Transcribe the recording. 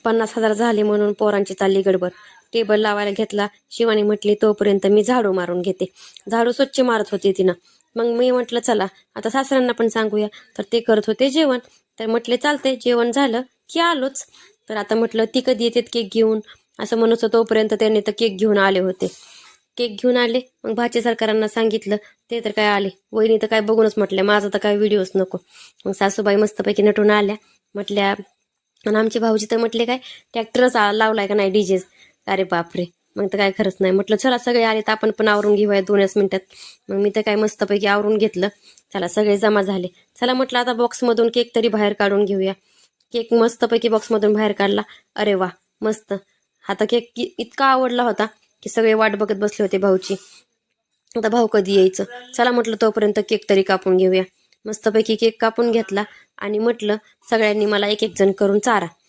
50,000 झाले म्हणून पोरांची चालली गडबड. टेबल लावायला घेतला. शिवानी म्हटली तोपर्यंत मी झाडू मारून घेते. झाडू स्वच्छ मारत होती तिनं. मग मी म्हटलं चला आता सासऱ्यांना पण सांगूया. तर ते करत होते जेवण. तर म्हटले चालते, जेवण झालं की आलोच. तर आता म्हटलं ती कधी येतात केक घेऊन असं म्हणत होतं. तोपर्यंत त्यांनी तर केक घेऊन आले होते. केक घेऊन आले. मग भाचे सरकारांना सांगितलं. ते तर काय आले. वहिनी तर काय बघूनच म्हटल्या माझा तर काय व्हिडिओच नको. मग सासूबाई मस्तपैकी नटून आल्या. म्हटल्या आणि आमचे भाऊजी तर म्हटले काय ट्रॅक्टरच लावलाय का नाही डीजे. अरे बापरे. मग तर काय खरंच नाही. म्हटलं चला सगळे आले तर आपण पण आवरून घेऊया 2च मिनिटात. मग मी तर काय मस्तपैकी आवरून घेतलं. चला सगळे जमा झाले. चला म्हटलं आता बॉक्समधून केक तरी बाहेर काढून घेऊया. केक मस्तपैकी बॉक्समधून बाहेर काढला. अरे वा मस्त. आता केक इतका आवडला होता की सगळे वाट बघत बसले होते भाऊची. आता भाऊ कधी यायचं. चला म्हटलं तोपर्यंत केक तरी कापून घेऊया. मस्तपैकी केक कापून घेतला आणि म्हटलं सगळ्यांनी मला एक एक जण करून चारा.